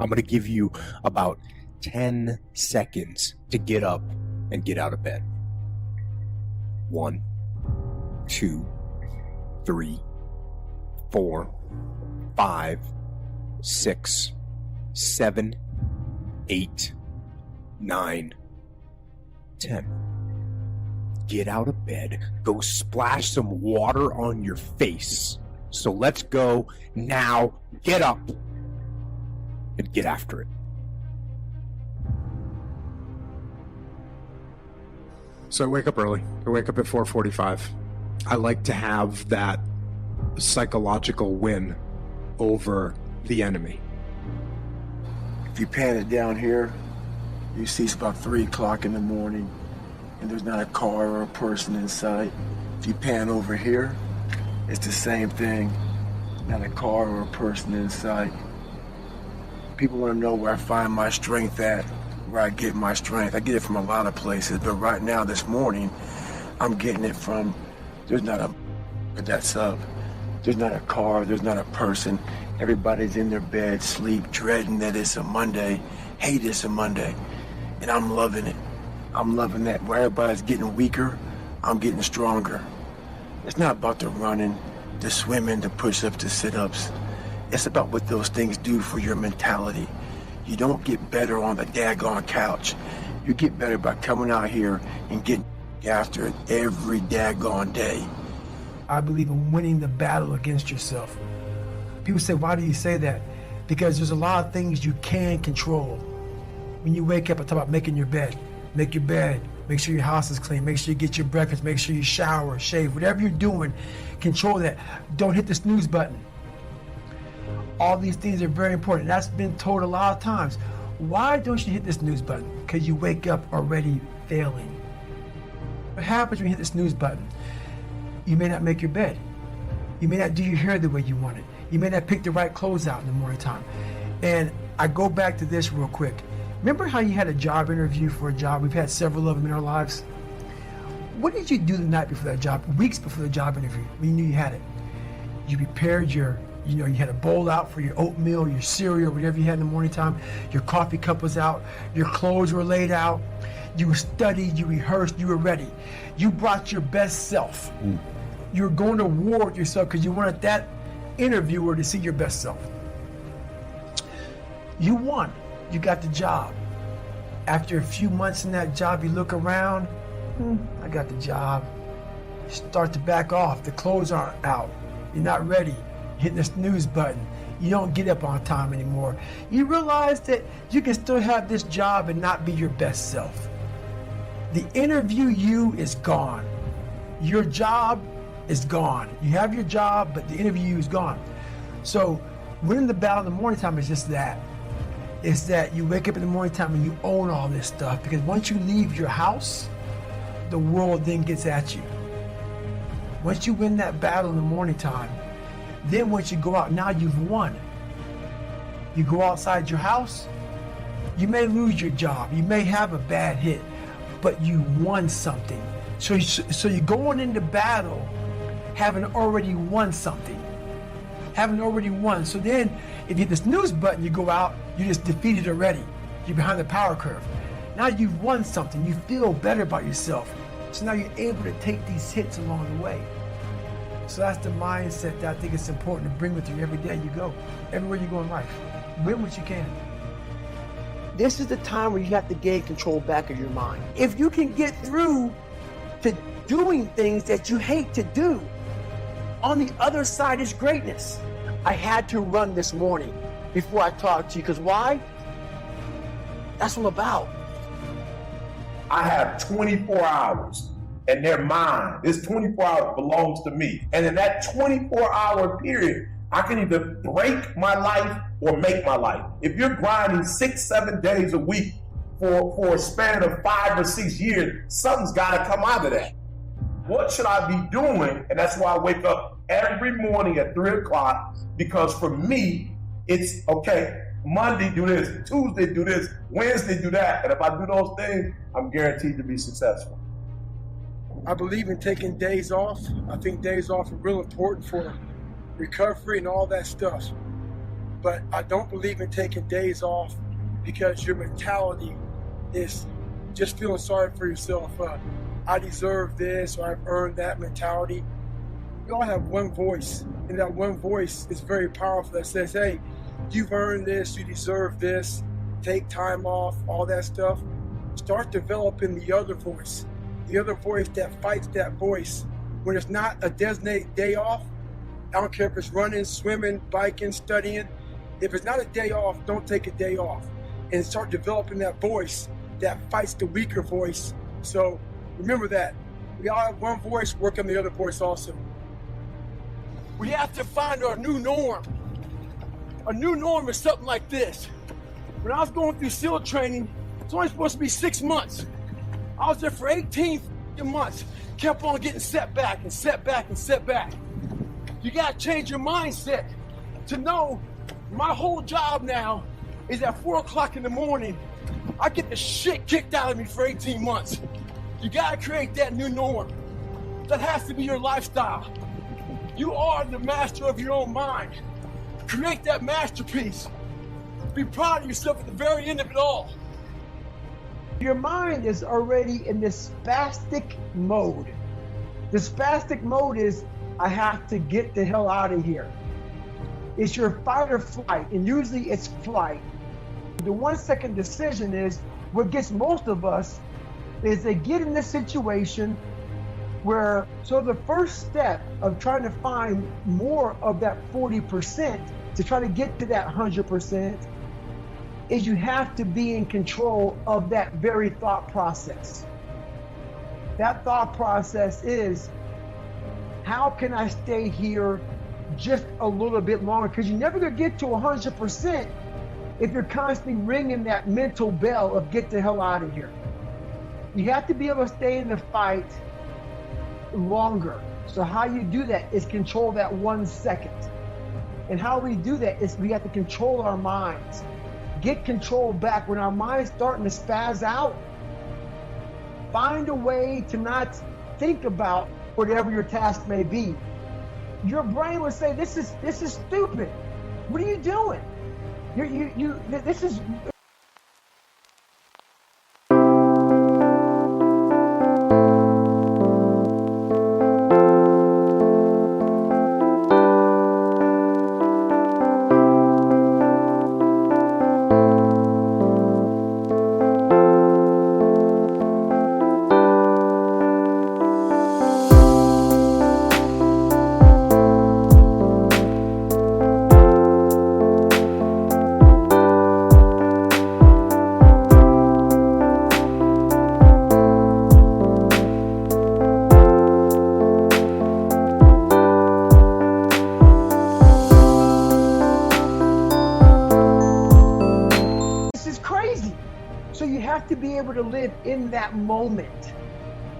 I'm going to give you about 10 seconds to get up and get out of bed. 1, 2, 3, 4, 5, 6, 7, 8, 9, 10. Get out of bed, go splash some water on your face. So let's go now. Get up and get after it. So I wake up early. I wake up at 4:45. I like to have that psychological win over the enemy. If you pan it down here, you see it's about 3 o'clock in the morning and there's not a car or a person in sight. If you pan over here, it's the same thing. Not a car or a person in sight. People want to know where I find my strength at, where I get my strength. I get it from a lot of places, but right now, this morning, I'm getting it from, there's not a that's up. There's not a car, there's not a person. Everybody's in their bed, sleep, dreading that it's a Monday, hate it's a Monday. And I'm loving it. I'm loving that. Where everybody's getting weaker, I'm getting stronger. It's not about the running, the swimming, the push-ups, the sit-ups. It's about what those things do for your mentality. You don't get better on the daggone couch. You get better by coming out here and getting after it every daggone day. I believe in winning the battle against yourself. People say, why do you say that? Because there's a lot of things you can control. When you wake up, I talk about making your bed. Make your bed, make sure your house is clean, make sure you get your breakfast, make sure you shower, shave, whatever you're doing, control that. Don't hit the snooze button. All these things are very important. That's been told a lot of times. Why don't you hit the snooze button? Because you wake up already failing. What happens when you hit the snooze button? You may not make your bed. You may not do your hair the way you want it. You may not pick the right clothes out in the morning time. And I go back to this real quick. Remember how you had a job interview for a job? We've had several of them in our lives. What did you do the night before that job, weeks before the job interview, when you knew you had it? You prepared you had a bowl out for your oatmeal, your cereal, whatever you had in the morning time. Your coffee cup was out. Your clothes were laid out. You studied, you rehearsed, you were ready. You brought your best self. You were going to war with yourself because you wanted that interviewer to see your best self. You won. You got the job. After a few months in that job, you look around, I got the job. You start to back off. The clothes aren't out. You're not ready. Hitting the snooze button. You don't get up on time anymore. You realize that you can still have this job and not be your best self. The interview you is gone. Your job is gone. You have your job, but the interview you is gone. So winning the battle in the morning time is just that. It's that you wake up in the morning time and you own all this stuff, because once you leave your house, the world then gets at you. Once you win that battle in the morning time, then once you go out, now you've won. You go outside your house, you may lose your job, you may have a bad hit, but you won something. So you're going into battle having already won something. Having already won. So then, if you hit the snooze button, you go out, you just defeated already. You're behind the power curve. Now you've won something. You feel better about yourself. So now you're able to take these hits along the way. So that's the mindset that I think it's important to bring with you every day you go, everywhere you go in life. Win what you can. This is the time where you have to gain control back of your mind. If you can get through to doing things that you hate to do, on the other side is greatness. I had to run this morning before I talked to you, because why? That's what I'm about. I have 24 hours and they're mine. This 24 hours belongs to me. And in that 24-hour period, I can either break my life or make my life. If you're grinding 6-7 days a week for a span of 5 or 6 years, something's got to come out of that. What should I be doing? And that's why I wake up every morning at 3 o'clock, because for me, it's okay, Monday do this, Tuesday do this, Wednesday do that. And if I do those things, I'm guaranteed to be successful. I believe in taking days off. I think days off are real important for recovery and all that stuff. but I don't believe in taking days off because your mentality is just feeling sorry for yourself. I deserve this, or I've earned that mentality. We all have one voice, and that one voice is very powerful that says, hey, you've earned this, you deserve this, take time off, all that stuff. Start developing the other voice that fights that voice. When it's not a designated day off, I don't care if it's running, swimming, biking, studying. If it's not a day off, don't take a day off. And start developing that voice that fights the weaker voice. So remember that. We all have one voice, work on the other voice also. We have to find our new norm. A new norm is something like this. When I was going through SEAL training, it's only supposed to be 6 months. I was there for 18 months. Kept on getting setback and setback and setback. You gotta change your mindset to know my whole job now is at 4 o'clock in the morning. I get the shit kicked out of me for 18 months. You gotta create that new norm. That has to be your lifestyle. You are the master of your own mind. Create that masterpiece. Be proud of yourself at the very end of it all. Your mind is already in this spastic mode. The spastic mode is, I have to get the hell out of here. It's your fight or flight, and usually it's flight. The 1 second decision is, what gets most of us is they get in this situation where, so the first step of trying to find more of that 40% to try to get to that 100% is you have to be in control of that very thought process. That thought process is, how can I stay here just a little bit longer? Because you're never gonna get to 100% if you're constantly ringing that mental bell of get the hell out of here. You have to be able to stay in the fight longer. So how you do that is control that 1 second. And how we do that is we have to control our minds. Get control back. When our mind's starting to spaz out, find a way to not think about whatever your task may be. Your brain would say, this is stupid. What are you doing? This is to be able to live in that moment.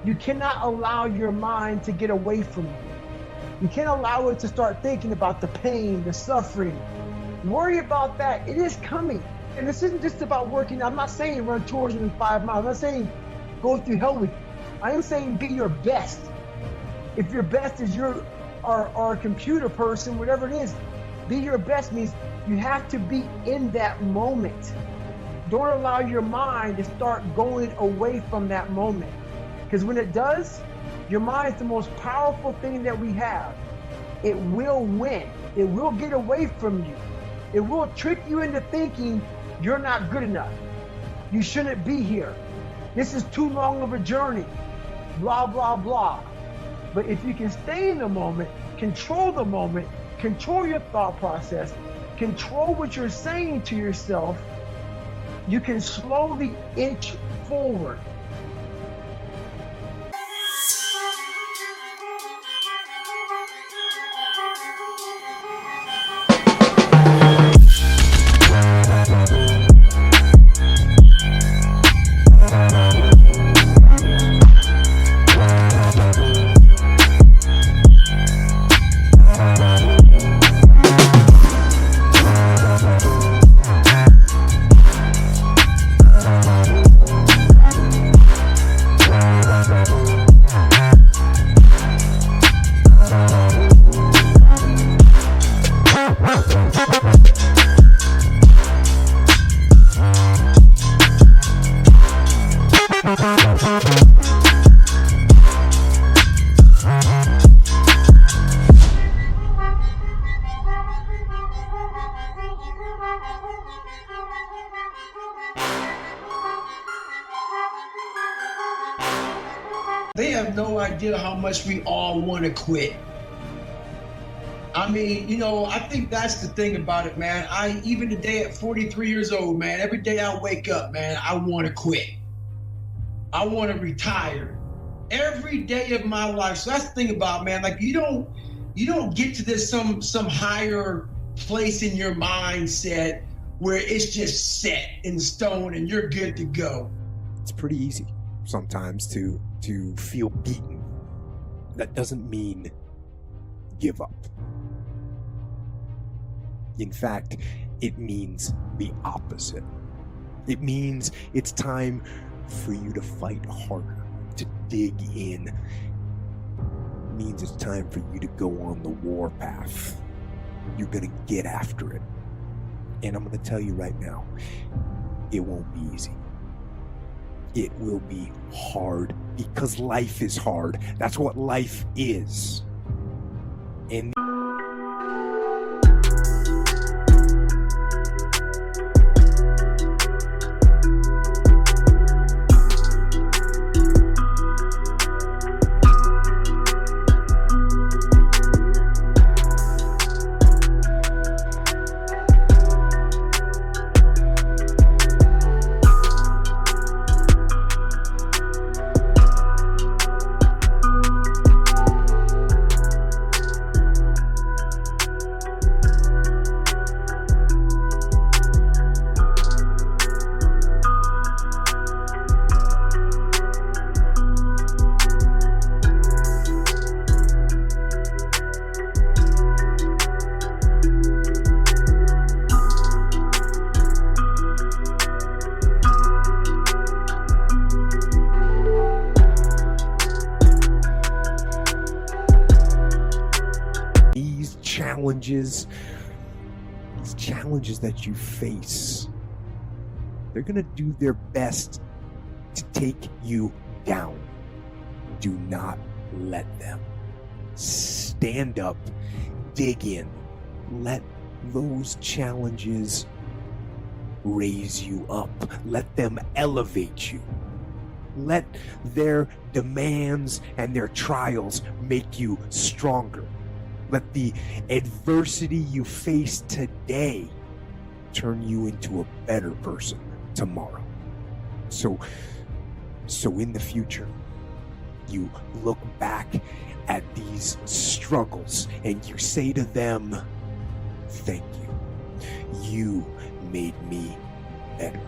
You cannot allow your mind to get away from you. You can't allow it to start thinking about the pain, the suffering. Worry about that. It is coming. And this isn't just about working. I'm not saying run 205 miles. I'm not saying go through hell with you. I am saying be your best. If your best is your or a computer person, whatever it is, be your best means you have to be in that moment. Don't allow your mind to start going away from that moment. Because when it does, your mind is the most powerful thing that we have. It will win. It will get away from you. It will trick you into thinking you're not good enough. You shouldn't be here. This is too long of a journey. Blah, blah, blah. But if you can stay in the moment, control your thought process, control what you're saying to yourself, you can slowly inch forward. They have no idea how much we all want to quit. I mean, you know, I think that's the thing about it, man. Even today at 43 years old, man, every day I wake up, man, I want to quit. I want to retire every day of my life. So that's the thing about it, man. Like you don't get to this some higher place in your mindset where it's just set in stone and you're good to go. It's pretty easy sometimes to feel beaten. That doesn't mean give up. In fact, it means the opposite. It means it's time for you to fight harder, to dig in. It means it's time for you to go on the war path. You're gonna get after it. And I'm gonna tell you right now, it won't be easy. It will be hard because life is hard. That's what life is. And these challenges that you face, they're going to do their best to take you down. Do not let them. Stand up, dig in, let those challenges raise you up, let them elevate you. Let their demands and their trials make you stronger. Let the adversity you face today turn you into a better person tomorrow. So in the future, you look back at these struggles and you say to them, thank you. You made me better.